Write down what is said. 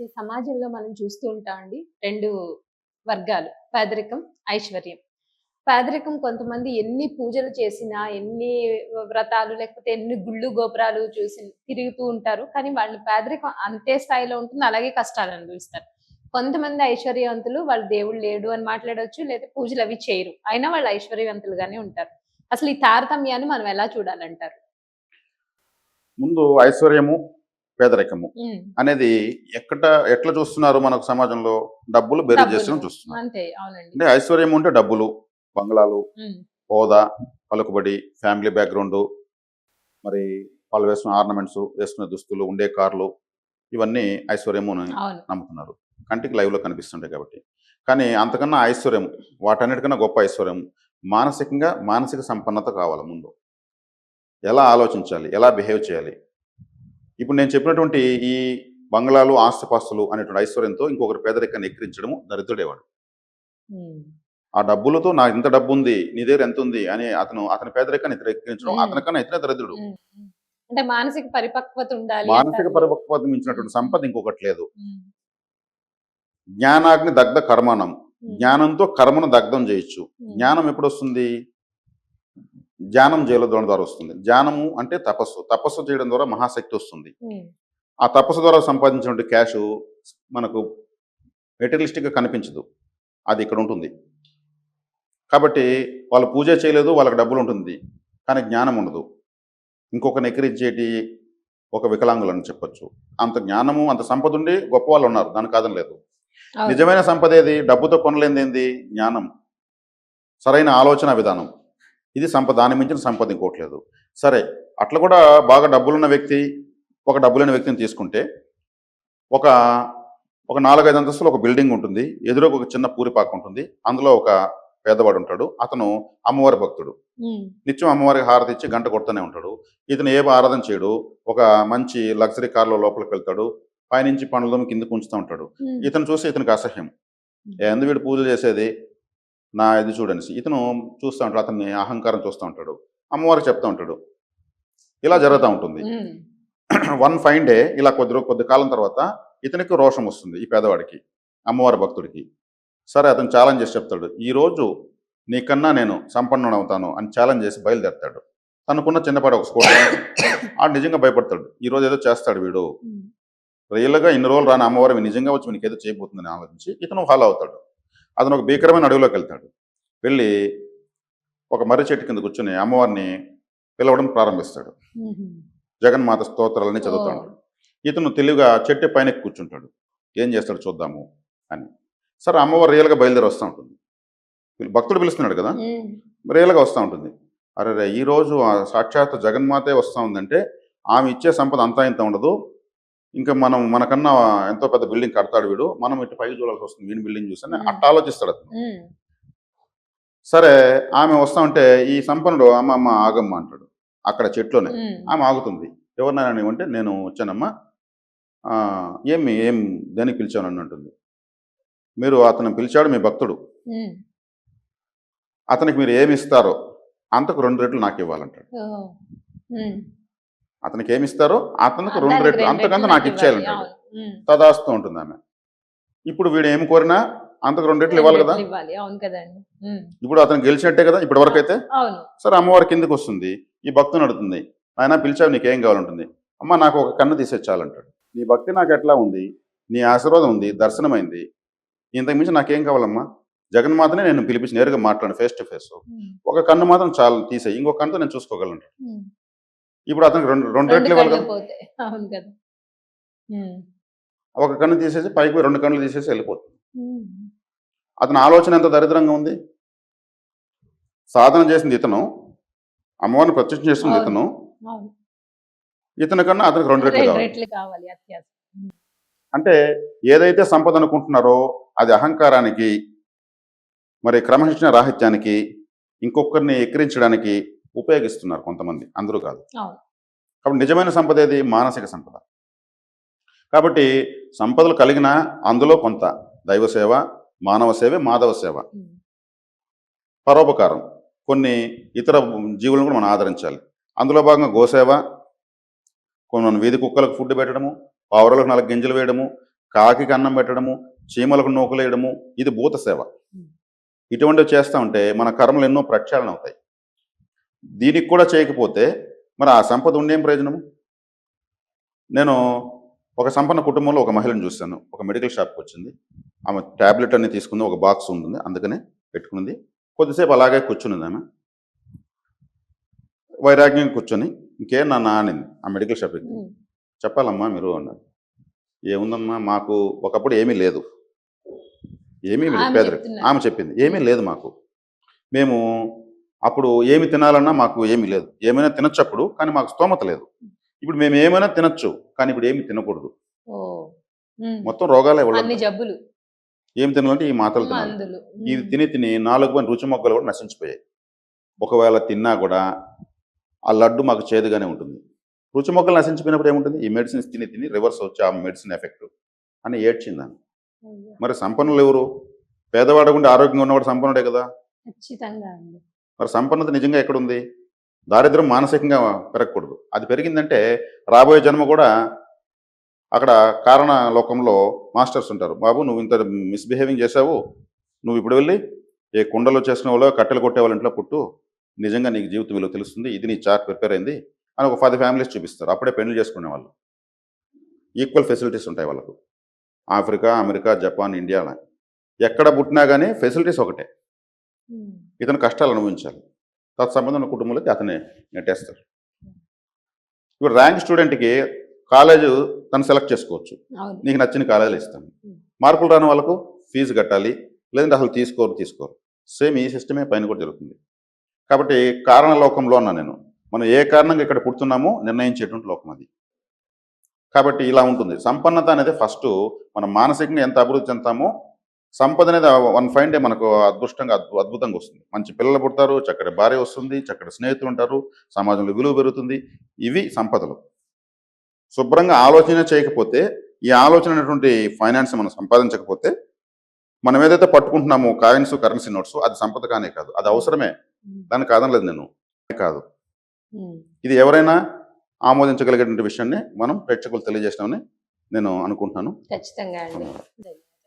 అయితే సమాజంలో మనం చూస్తూ ఉంటామండి 2 వర్గాలు. పేదరికం, ఐశ్వర్యం. పేదరికం కొంతమంది ఎన్ని పూజలు చేసినా, ఎన్ని వ్రతాలు లేకపోతే ఎన్ని గుళ్ళు, గోపురాలు చూసి తిరుగుతూ ఉంటారు. కానీ వాళ్ళు పేదరికం అంతే స్థాయిలో ఉంటుంది. అలాగే కష్టాలు అనుభవిస్తారు. కొంతమంది ఐశ్వర్యవంతులు వాళ్ళు దేవుడు లేడు అని మాట్లాడొచ్చు. లేదా పూజలవి చేయరు. అయినా వాళ్ళు ఐశ్వర్యవంతులుగానే ఉంటారు. అసలు ఈ తారతమ్యాన్ని మనం ఎలా చూడాలంటారు? ముందు ఐశ్వర్యము, పేదరికము హ్మ్. అనేది ఎట్లా చూస్తున్నారు మనకు సమాజంలో? డబ్బులు బేరీజ్ డబ్బులు. చేసుకొని చూస్తున్నారు. అంతే. అవునండి. అంటే ఐశ్వర్యం ఉంటే డబ్బులు, బంగ్లాలు, హ్మ్. హోదా, పలుకుబడి, ఫ్యామిలీ బ్యాక్గ్రౌండ్, మరి వాళ్ళు వేసుకున్న ఆర్నమెంట్స్, వేసుకున్న దుస్తులు, ఉండే కార్లు, ఇవన్నీ ఐశ్వర్యము అని అవును. నమ్ముతున్నారు. కంటికి లైవ్లో కనిపిస్తుంటాయి కాబట్టి. కానీ అంతకన్నా ఐశ్వర్యం, వాటన్నిటికన్నా గొప్ప ఐశ్వర్యం మానసిక సంపన్నత కావాలి ముందు. ఎలా ఆలోచించాలి, ఎలా బిహేవ్ చేయాలి. ఇప్పుడు నేను చెప్పినటువంటి ఈ బంగ్లాలు, ఆస్తిపాస్తులు అనేటువంటి ఐశ్వర్యంతో ఇంకొకరి పేదరికాన్ని ఎక్కిరించడము దరిద్రుడేవాడు. హ్మ్. ఆ డబ్బులతో నా ఇంత డబ్బు ఉంది, నీ దగ్గర ఎంత ఉంది అని అతని పేదరికాన్ని ఎక్కిరించడం అతనికన్నా ఇతనే దరిద్రుడు. హ్మ్. హ్మ్. అంటే మానసిక పరిపక్వత ఉండాలి మానసిక అంటారు. పరిపక్వత మించినటువంటి సంపద ఇంకొకటి లేదు. హ్మ్. జ్ఞానాగ్ని దగ్ధ కర్మణం. హ్మ్. జ్ఞానంతో కర్మను దగ్ధం చేయొచ్చు. హ్మ్. జ్ఞానం ఎప్పుడు వస్తుంది? ధ్యానం చేయడం ద్వారా వస్తుంది. ధ్యానము అంటే తపస్సు. తపస్సు చేయడం ద్వారా మహాశక్తి వస్తుంది. హ్మ్. ఆ తపస్సు ద్వారా సంపాదించినటువంటి క్యాష్ మనకు మెటీరియలిస్టిక్గా కనిపించదు. అది ఇక్కడ ఉంటుంది. కాబట్టి వాళ్ళు పూజ చేయలేదు, వాళ్ళకి డబ్బులు ఉంటుంది, కానీ జ్ఞానం ఉండదు. ఇంకొకరిని ఎక్కిరించేటి ఒక వికలాంగులని చెప్పొచ్చు. అంత జ్ఞానము, అంత సంపద ఉండి గొప్ప వాళ్ళు ఉన్నారు, దాని కాదని లేదు. అవును. నిజమైన సంపద ఏది? డబ్బుతో కొనలేనిది జ్ఞానం, సరైన ఆలోచన విధానం. ఇది సంపద. దాని మించిన సంపద ఇంకోట్లేదు. సరే, అట్లా కూడా బాగా డబ్బులున్న వ్యక్తి ఒక డబ్బులేని వ్యక్తిని తీసుకుంటే, ఒక ఒక 4-5 అంతస్తులు ఒక బిల్డింగ్ ఉంటుంది. ఎదురుగా ఒక చిన్న పూరిపాక ఉంటుంది. అందులో ఒక పేదవాడు ఉంటాడు. అతను అమ్మవారి భక్తుడు. హ్మ్. నిత్యం అమ్మవారికి హారతి ఇచ్చి గంట కొడుతూనే ఉంటాడు. ఇతను ఏ ఆరాధన చేయడు. ఒక మంచి లగ్జరీ కార్లో లోపలికి వెళ్తాడు. పైనుంచి పనులతో కిందకు ఉంచుతూ ఉంటాడు. హ్మ్. ఇతను చూసి ఇతనికి అసహ్యం. ఎందుకు వీడు పూజలు చేసేది, నా ఇది చూడనేసి ఇతను చూస్తూ ఉంటాడు. అతన్ని అహంకారం చూస్తూ ఉంటాడు. అమ్మవారికి చెప్తూ ఉంటాడు. ఇలా జరుగుతూ ఉంటుంది. హ్మ్. వన్ ఫైన్ డే ఇలా కొద్ది కాలం తర్వాత ఇతనికి రోషం వస్తుంది, ఈ పేదవాడికి, అమ్మవారి భక్తుడికి. సరే, అతను ఛాలెంజ్ చేసి చెప్తాడు, ఈరోజు నీకన్నా నేను సంపన్నుడు అవుతాను అని ఛాలెంజ్ చేసి బయలుదేరుతాడు. తనకున్న చిన్నపాటి ఒక స్కూటర్ ఆడు నిజంగా భయపడతాడు. ఈరోజు ఏదో చేస్తాడు వీడు, హ్మ్. రియల్గా ఇన్ని రోజులు రాని అమ్మవారి నిజంగా వచ్చి నీకు ఏదో చేయబోతుందని ఆలోచించి ఇతను ఫాలో అవుతాడు. అతను ఒక భీకరమైన అడవిలోకి వెళ్తాడు. వెళ్ళి ఒక మర్రి చెట్టు కింద కూర్చొని అమ్మవారిని పిలవడం ప్రారంభిస్తాడు. హుహు. జగన్మాత స్తోత్రాలని చదువుతూ ఓహ్! ఉంటాడు. ఇతను తెలివిగా చెట్టు పైన కూర్చుంటాడు. ఏం చేస్తాడు చూద్దాము అని. సరే, అమ్మవారు రియల్గా బయలుదేరి వస్తూ ఉంటుంది. భక్తుడు పిలుస్తున్నాడు కదా, హ్మ్. రియల్గా వస్తూ ఉంటుంది. అరే, ఈరోజు ఆ సాక్షాత్ జగన్మాతే వస్తూ ఉందంటే ఆమె ఇచ్చే సంపద అంతా ఇంత ఉండదు. ఇంకా మనకన్నా ఎంతో పెద్ద బిల్డింగ్ కడతాడు వీడు, మనం ఇటు పైకి చూడాల్సి వస్తుంది వీని బిల్డింగ్ చూసి అట్లా ఆలోచిస్తాడు అతను. హ్మ్. సరే, ఆమె వస్తా ఉంటే ఈ సంపన్నుడు అమ్మ ఆగమ్మ అంటాడు. అక్కడ చెట్లోనే హ్మ్. ఆమె ఆగుతుంది. ఎవరినైనా అంటే నేను వచ్చానమ్మా, ఏం దేనికి పిలిచాను అని అంటుంది. మీరు అతను పిలిచాడు మీ భక్తుడు, హ్మ్. అతనికి మీరు ఏమి ఇస్తారో అంతకు 2 రెట్లు నాకు ఇవ్వాలంటాడు. ఓహ్! హ్మ్. అతనికి ఏమి ఇస్తారో అతనికి 2 దానికి రెట్లు 2 అంతకంత రెట్లు నాకు నాకివ్వాలి. ఇచ్చేయాలంటాడు. అవును. హ్మ్. తదాస్తూ ఉంటుంది ఆమె. ఇప్పుడు వీడు ఏమి కోరినా అంతకు 2 రెట్లు 2 ఇవ్వాలి కదా. రెట్లు ఇవ్వాలి. అవును కదండీ. హ్మ్. ఇప్పుడు అతను గెలిచినట్టే కదా ఇప్పటి వరకు అయితే. అవును. సరే, అమ్మవారి కిందకి వస్తుంది. ఈ భక్తుని అడుగుతుంది, ఆయన పిలిచావు నీకేం కావాలంటుంది. అమ్మ నాకు ఒక కన్ను తీసేచ్చాలంటాడు. నీ భక్తి నాకు ఎట్లా ఉంది, నీ ఆశీర్వాదం ఉంది, దర్శనమైంది, ఇంతకు మించి నాకేం కావాలమ్మా? జగన్మాతనే నేను పిలిపించి నేరుగా మాట్లాడు ఫేస్ టు ఫేస్. హ్మ్. ఒక కన్ను మాత్రం చాలు తీసేయి, ఇంకొక కన్నుతో నేను చూసుకోగలను. హ్మ్. ఇప్పుడు అతనికి 2 2 రెట్లు ఇవ్వాలి కళ్ళు కదా. పోతాయి. అవును కదా! హ్మ్. ఒక కన్ను తీసేసి పైకి 2 కన్నులు తీసేసి వెళ్ళిపోతుంది. హ్మ్. అతని ఆలోచన ఎంత దరిద్రంగా ఉంది. సాధన చేసింది ఇతను, అమ్మవారిని ప్రత్యక్షం చేస్తుంది అవును. ఇతను, అవును. ఇతని కన్నా అతనికి 2 రెట్లు 2 కావాలి. రెట్లు కావాలి అత్యాశ. హ్మ్. అంటే ఏదైతే సంపద అనుకుంటున్నారో అది అహంకారానికి, మరి క్రమశిక్షణ రాహిత్యానికి, ఇంకొకరిని ఎక్కిరించడానికి ఉపయోగిస్తున్నారు కొంతమంది, అందరూ కాదు. అవును. కాబట్టి నిజమైన సంపద ఏది? మానసిక సంపద. కాబట్టి సంపదలు కలిగిన అందులో కొంత దైవ సేవ, మానవ సేవే మాధవ సేవ, హ్మ్. పరోపకారం, కొన్ని ఇతర జీవులను కూడా మనం ఆదరించాలి. అందులో భాగంగా గోసేవ, కొన్ని వీధి కుక్కలకు ఫుడ్ పెట్టడము, పావురాలకు 4 గింజలు వేయడము, కాకి అన్నం పెట్టడము, చీమలకు నూకలేయడము, ఇది భూత సేవ. ఇటువంటివి చేస్తూ ఉంటే మన కర్మలు ఎన్నో ప్రక్షాళన అవుతాయి. దీనికి కూడా చేయకపోతే మరి ఆ సంపద ఉండేం ప్రయోజనము? నేను ఒక సంపన్న కుటుంబంలో ఒక మహిళను చూశాను. ఒక మెడికల్ షాప్కి వచ్చింది. ఆమె ట్యాబ్లెట్ అన్ని తీసుకుంది, ఒక బాక్స్ ఉంటుంది, అందుకనే పెట్టుకున్నది. కొద్దిసేపు అలాగే కూర్చున్నది ఆమె, వైరాగ్యం కూర్చొని. ఇంకేం నాన్న అనింది ఆ మెడికల్ షాప్ వ్యక్తి. చెప్పాలమ్మా మీరు అన్నారు. ఏముందమ్మా, మాకు ఒకప్పుడు ఏమీ లేదు, ఏమీ లేదు, ఆమె పేదరికం. చెప్తున్నారు. ఆమె చెప్పింది ఏమీ లేదు మాకు. మేము అప్పుడు ఏమి తినాలన్నా మాకు ఏమీ లేదు. ఏమైనా తినొచ్చు అప్పుడు, కానీ మాకు స్తోమత లేదు. ఇప్పుడు మేము ఏమైనా తినొచ్చు, కానీ ఇప్పుడు ఏమి తినకూడదు. ఓ ఉమ్. మొత్తం రోగాలే అన్ని వాళ్ళంతా. జబ్బులు, ఏం తినాలంటే ఈ మాటలు తినాలి. మందులు. ఇవి తిని తిని నాలుగు పైన రుచి మొగ్గలు కూడా నశించిపోయాయి. ఒకవేళ తిన్నా కూడా ఆ లడ్డు మాకు చేదుగానే ఉంటుంది. రుచి మొగ్గలు నశించిపోయినప్పుడు ఏముంటుంది? ఈ మెడిసిన్స్ తిని తిని రివర్స్ వచ్చి ఆ మెడిసిన్ ఎఫెక్ట్ అని ఏడ్చిందని. అయ్యో. మరి సంపన్నులు ఎవరు? పేదవాడు ఉండి ఆరోగ్యంగా ఉన్నవాడు సంపన్నుడే కదా. ఖచ్చితంగా అండి. మరి సంపన్నత నిజంగా ఎక్కడుంది? దారిద్ర్యం మానసికంగా పెరగకూడదు. అది పెరిగిందంటే రాబోయే జన్మ కూడా అక్కడ కారణ లోకంలో మాస్టర్స్ ఉంటారు. బాబు నువ్వు ఇంత మిస్బిహేవింగ్ చేసావు, నువ్వు ఇప్పుడు వెళ్ళి ఏ కుండలో చేసిన వాళ్ళు కట్టెలు కొట్టే వాళ్ళ ఇంట్లో పుట్టు, నిజంగా నీకు జీవితం విలువ తెలుస్తుంది, ఇది నీ చార్ట్ ప్రిపేర్ అయింది అని ఒక 10 ఫ్యామిలీస్ చూపిస్తారు. అప్పుడే పెళ్లి చేసుకునే వాళ్ళు. ఈక్వల్ ఫెసిలిటీస్ ఉంటాయి వాళ్ళకు. ఆఫ్రికా, అమెరికా, జపాన్, ఇండియా అలా ఎక్కడ పుట్టినా కానీ ఫెసిలిటీస్ ఒకటే. ఉమ్. ఇతను కష్టాలు అనుభవించాలి. తత్సంబంధమైన కుటుంబంలోకి అతనే నెట్టేస్తారు. ఇప్పుడు ర్యాంక్ స్టూడెంట్కి కాలేజ్ తను సెలెక్ట్ చేసుకోవచ్చు. అవును. నీకు నచ్చిన కాలేజీలు ఇస్తాను. మార్కులు రాని వాళ్ళకు ఫీజు కట్టాలి, లేదంటే అసలు తీసుకోరు. సేమ్ ఈ సిస్టమే పైన కూడా జరుగుతుంది. కాబట్టి కారణ లోకంలో అన్నా నేను, మనం ఏ కారణంగా ఇక్కడ పుడుతున్నామో నిర్ణయించేటువంటి లోకం అది. కాబట్టి ఇలా ఉంటుంది. సంపన్నత అనేది ఫస్ట్ మనం మానసికంగా ఎంత అభివృద్ధి చెందుతామో సంపద అనేది వన్ ఫైన్ డే మనకు అద్భుతంగా వస్తుంది. మంచి పిల్లలు పుడతారు, చక్కటి భార్య వస్తుంది, చక్కటి స్నేహితులు ఉంటారు, సమాజంలో విలువ పెరుగుతుంది. ఇవి సంపదలు. శుభ్రంగా ఆలోచన చేయకపోతే, ఈ ఆలోచన అనేటువంటి ఫైనాన్స్ మనం సంపాదించకపోతే, మనం ఏదైతే పట్టుకుంటున్నామో కాయిన్స్, కరెన్సీ నోట్స్, అది సంపద కానే కాదు. అది అవసరమే, దాన్ని కాదనలేదు నేను, కాదు. ఉమ్. ఇది ఎవరైనా ఆమోదించగలిగేటువంటి విషయాన్ని మనం ప్రేక్షకులు తెలియజేసినామని నేను అనుకుంటున్నాను. ఖచ్చితంగా అండి.